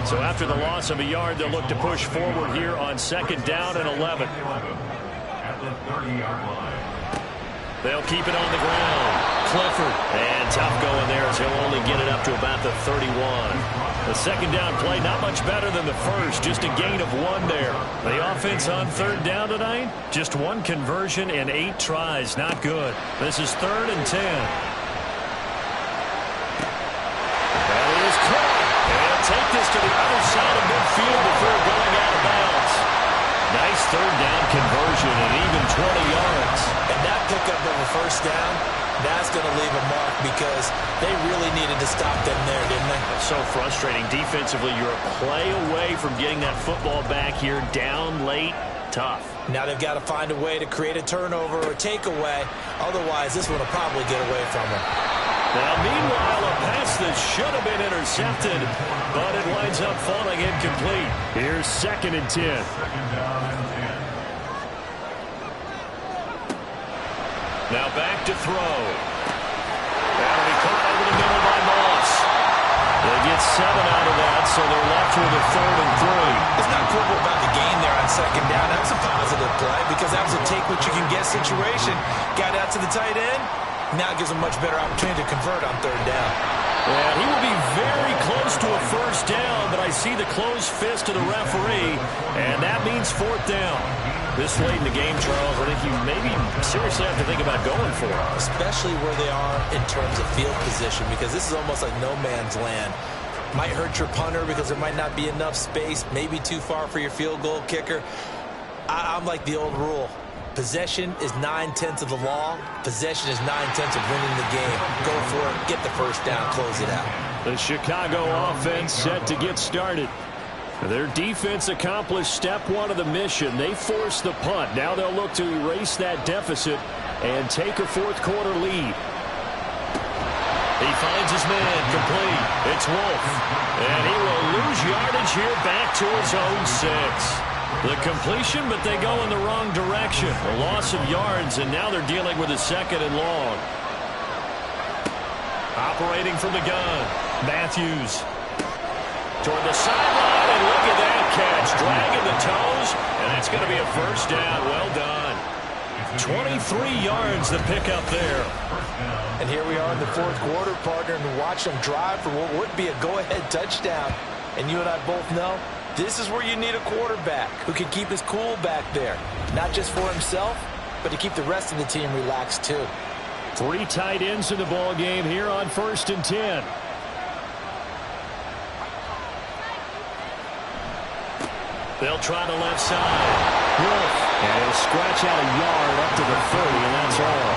[SPEAKER 2] So after the loss of a yard, they'll look to push forward here on 2nd down and 11. They'll keep it on the ground. Clifford, and tough going there as he'll only get it up to about the 31. The 2nd down play, not much better than the first, just a gain of 1 there. The offense on 3rd down tonight, just 1 conversion and 8 tries, not good. This is 3rd and 10. That is caught. And take this to the other side of midfield before going out of bounds. Nice 3rd down conversion and even 20 yards.
[SPEAKER 3] And that pickup of a 1st down, that's going to leave a mark because they really needed to stop them there, didn't they?
[SPEAKER 2] So frustrating. Defensively, you're a play away from getting that football back here down late. Tough.
[SPEAKER 3] Now they've got to find a way to create a turnover or takeaway. Otherwise, this one will probably get away from them.
[SPEAKER 2] Now, meanwhile, a pass that should have been intercepted, but it winds up falling incomplete.
[SPEAKER 4] Here's 2nd and 10.
[SPEAKER 2] Now back to throw. That'll be caught over the middle by Moss. They get 7 out of that, so they're left with a 3rd and 3.
[SPEAKER 3] It's not quibble about the gain there on 2nd down. That was a positive play because that was a take-what-you-can-get situation. Got out to the tight end. Now gives a much better opportunity to convert on 3rd down.
[SPEAKER 2] Yeah, he will be very close to a 1st down, but I see the closed fist of the referee, and that means 4th down. This late in the game, Charles, I think you maybe seriously have to think about going for it.
[SPEAKER 3] Especially where they are in terms of field position, because this is almost like no man's land. Might hurt your punter because there might not be enough space, maybe too far for your field goal kicker. I'm like the old rule. Possession is 9/10 of the law. Possession is 9/10 of winning the game. Go for it. Get the 1st down. Close it out.
[SPEAKER 4] The Chicago offense set to get started. Their defense accomplished step 1 of the mission. They forced the punt. Now they'll look to erase that deficit and take a 4th quarter lead.
[SPEAKER 2] He finds his man complete. It's Wolf. And he will lose yardage here back to his own 6. The completion, but they go in the wrong direction. A loss of yards, and now they're dealing with a 2nd and long. Operating from the gun, Matthews. Toward the sideline, and look at that catch. Dragging the toes, and it's going to be a 1st down. Well done. 23 yards the pickup there.
[SPEAKER 3] And here we are in the 4th quarter, partner, and watch them drive for what would be a go-ahead touchdown. And you and I both know this is where you need a quarterback who can keep his cool back there. Not just for himself, but to keep the rest of the team relaxed too.
[SPEAKER 4] Three tight ends in the ball game here on 1st and 10. They'll try the left side. Wolf. And he'll scratch out a yard up to the 30, and that's all.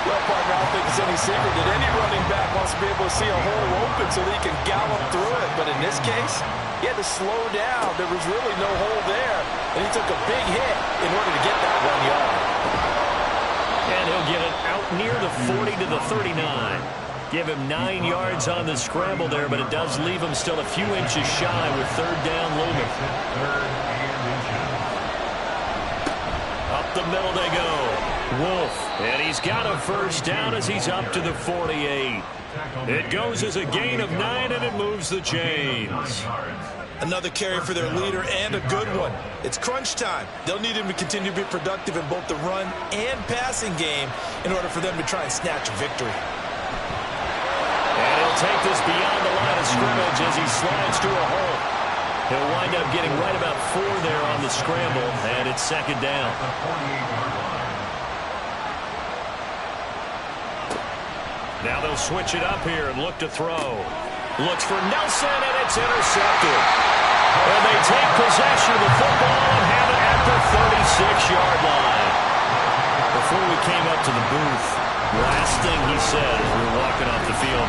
[SPEAKER 3] Well, partner, I don't think it's any secret that any running back wants to be able to see a hole open so that he can gallop through it. But in this case, he had to slow down. There was really no hole there. And he took a big hit in order to get that 1 yard.
[SPEAKER 4] And he'll get it out near the 40 to the 39. Give him 9 yards on the scramble there, but it does leave him still a few inches shy with 3rd down looming. Up the middle they go. Wolf. And he's got a 1st down as he's up to the 48. It goes as a gain of 9, and it moves the chains.
[SPEAKER 3] Another carry for their leader, and a good one. It's crunch time. They'll need him to continue to be productive in both the run and passing game in order for them to try and snatch a victory.
[SPEAKER 4] And he'll take this beyond the line of scrimmage as he slides through a hole. He'll wind up getting right about 4 there on the scramble, and it's 2nd down. Now they'll switch it up here and look to throw. Looks for Nelson, and it's intercepted. And they take possession of the football and have it at the 36-yard line. Before we came up to the booth, last thing he said as we were walking off the field,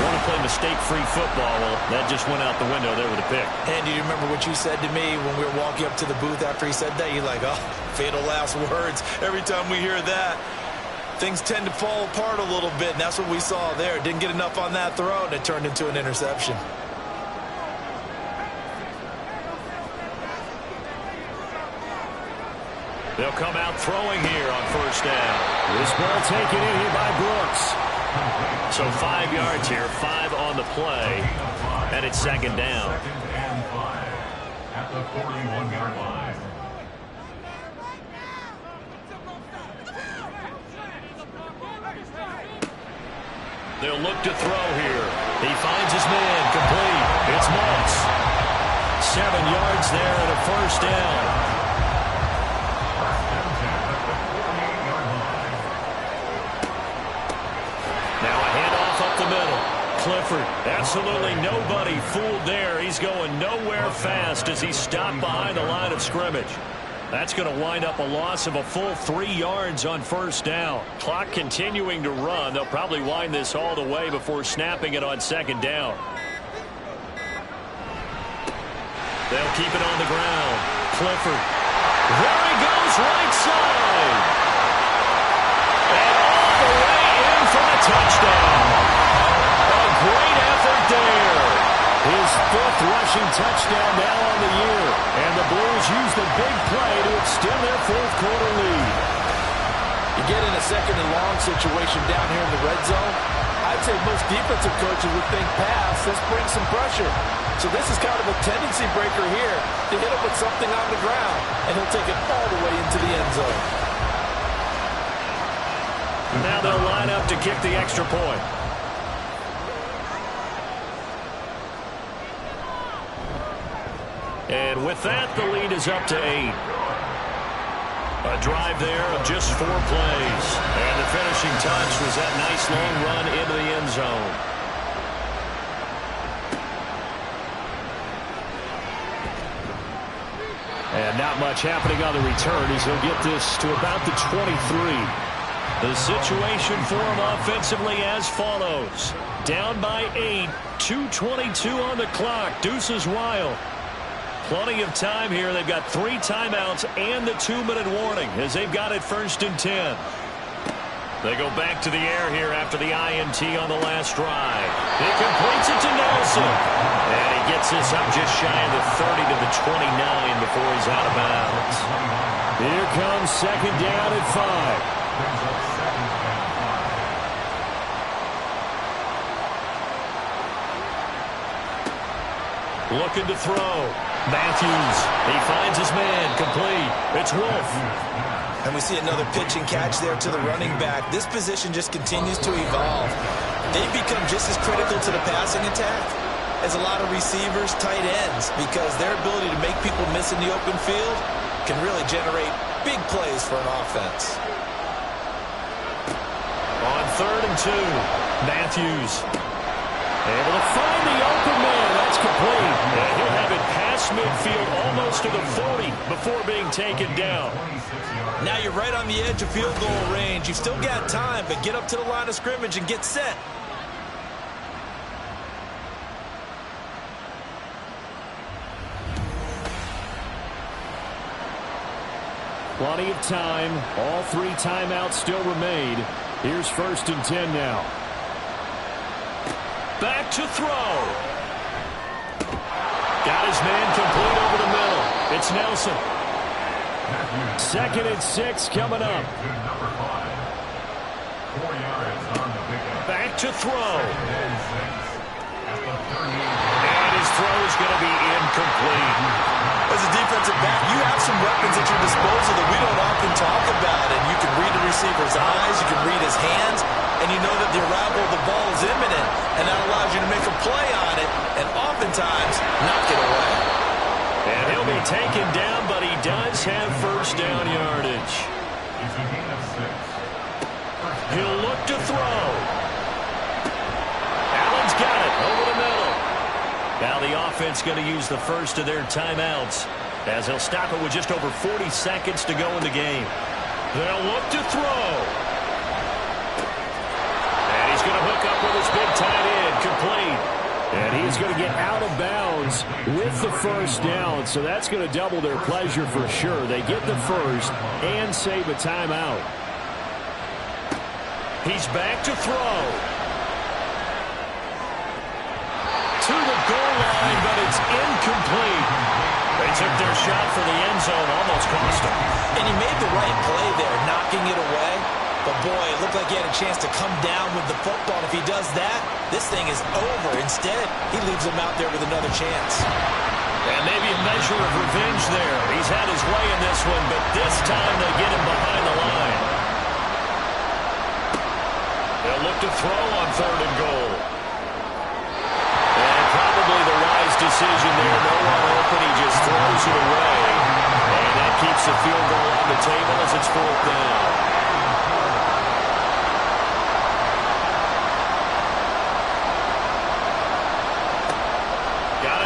[SPEAKER 4] want to play mistake-free football. Well, that just went out the window there with a pick.
[SPEAKER 3] And do you remember what you said to me when we were walking up to the booth after he said that? You're like, oh, fatal last words. Every time we hear that, things tend to fall apart a little bit, and that's what we saw there. Didn't get enough on that throw, and it turned into an interception.
[SPEAKER 4] They'll come out throwing here on 1st down. This ball taken in here by Brooks. So 5 yards here, 5 on the play, and it's 2nd down.
[SPEAKER 6] 2nd and 5 at the 41-yard line.
[SPEAKER 4] They'll look to throw here. He finds his man, complete. It's Moss. 7 yards there and a 1st down. Now a handoff up the middle. Clifford, absolutely nobody fooled there. He's going nowhere fast as he stopped behind the line of scrimmage. That's going to wind up a loss of a full 3 yards on 1st down. Clock continuing to run. They'll probably wind this all the way before snapping it on 2nd down. They'll keep it on the ground. Clifford. There he goes, right side. And all the way in for a touchdown. A great effort there. His 5th rushing touchdown now on the year. And the Blues use the big play to extend their 4th quarter lead.
[SPEAKER 3] You get in a 2nd and long situation down here in the red zone, I'd say most defensive coaches would think pass. Let's bring some pressure. So this is kind of a tendency breaker here to hit him with something on the ground. And he'll take it all the way into the end zone.
[SPEAKER 4] Now they'll line up to kick the extra point. And with that, the lead is up to 8. A drive there of just 4 plays. And the finishing touch was that nice long run into the end zone. And not much happening on the return as he'll get this to about the 23. The situation for him offensively as follows. Down by 8, 2:22 on the clock. Deuces wild. Plenty of time here. They've got 3 timeouts and the 2-minute warning as they've got it 1st and 10. They go back to the air here after the INT on the last drive. He completes it to Nelson. And he gets this up just shy of the 30 to the 29 before he's out of bounds. Here comes 2nd down at 5. Looking to throw. Matthews. He finds his man. Complete. It's Wolf.
[SPEAKER 3] And we see another pitch and catch there to the running back. This position just continues to evolve. They've become just as critical to the passing attack as a lot of receivers, tight ends, because their ability to make people miss in the open field can really generate big plays for an offense.
[SPEAKER 2] 3rd and 2. Matthews able to find the open man. That's complete. And he'll have it past midfield almost to the 40 before being taken down.
[SPEAKER 3] Now you're right on the edge of field goal range. You've still got time, but get up to the line of scrimmage and get set.
[SPEAKER 4] Plenty of time. All 3 timeouts still remain. Here's 1st and 10 now.
[SPEAKER 2] Back to throw. Got his man complete over the middle. It's Nelson.
[SPEAKER 4] 2nd and 6 coming up.
[SPEAKER 2] Back to throw. And his throw is going to be incomplete.
[SPEAKER 3] As a defensive back, you have some weapons at your disposal that we don't often talk about. And you can read a receiver's eyes, you can read his hands, and you know that the arrival of the ball is imminent. And that allows you to make a play on it and oftentimes knock it away.
[SPEAKER 2] And he'll be taken down, but he does have 1st down yardage. He'll look to throw. Allen's got it over the middle. Now the offense going to use the first of their timeouts as he'll stop it with just over 40 seconds to go in the game. They'll look to throw. And he's going to hook up with his big tight end, complete.
[SPEAKER 4] And he's going to get out of bounds with the 1st down, so that's going to double their pleasure for sure. They get the 1st and save a timeout.
[SPEAKER 2] He's back to throw. To the goal line, but it's incomplete. They took their shot for the end zone, almost cost him.
[SPEAKER 3] And he made the right play there, knocking it away. But, boy, it looked like he had a chance to come down with the football. If he does that, this thing is over. Instead, he leaves him out there with another chance.
[SPEAKER 2] And maybe a measure of revenge there. He's had his way in this one, but this time they get him behind the line. They'll look to throw on 3rd and goal. And probably the wise decision there. No one open. He just throws it away. And that keeps the field goal on the table as it's 4th down.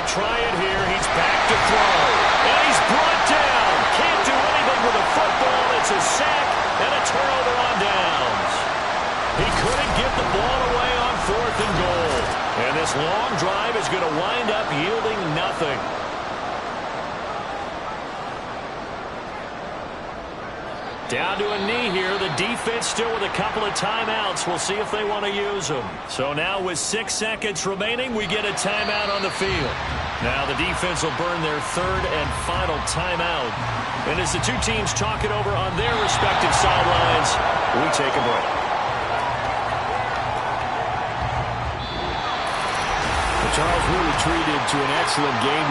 [SPEAKER 2] Try it here. He's back to throw. And he's brought down. Can't do anything with a football. It's a sack and a turnover on downs. He couldn't get the ball away on 4th and goal. And this long drive is going to wind up yielding nothing. Down to a knee here. The defense still with a couple of timeouts. We'll see if they want to use them. So now with 6 seconds remaining, we get a timeout on the field. Now the defense will burn their 3rd and final timeout. And as the 2 teams talk it over on their respective sidelines, we take a break.
[SPEAKER 4] Charles really treated to an excellent game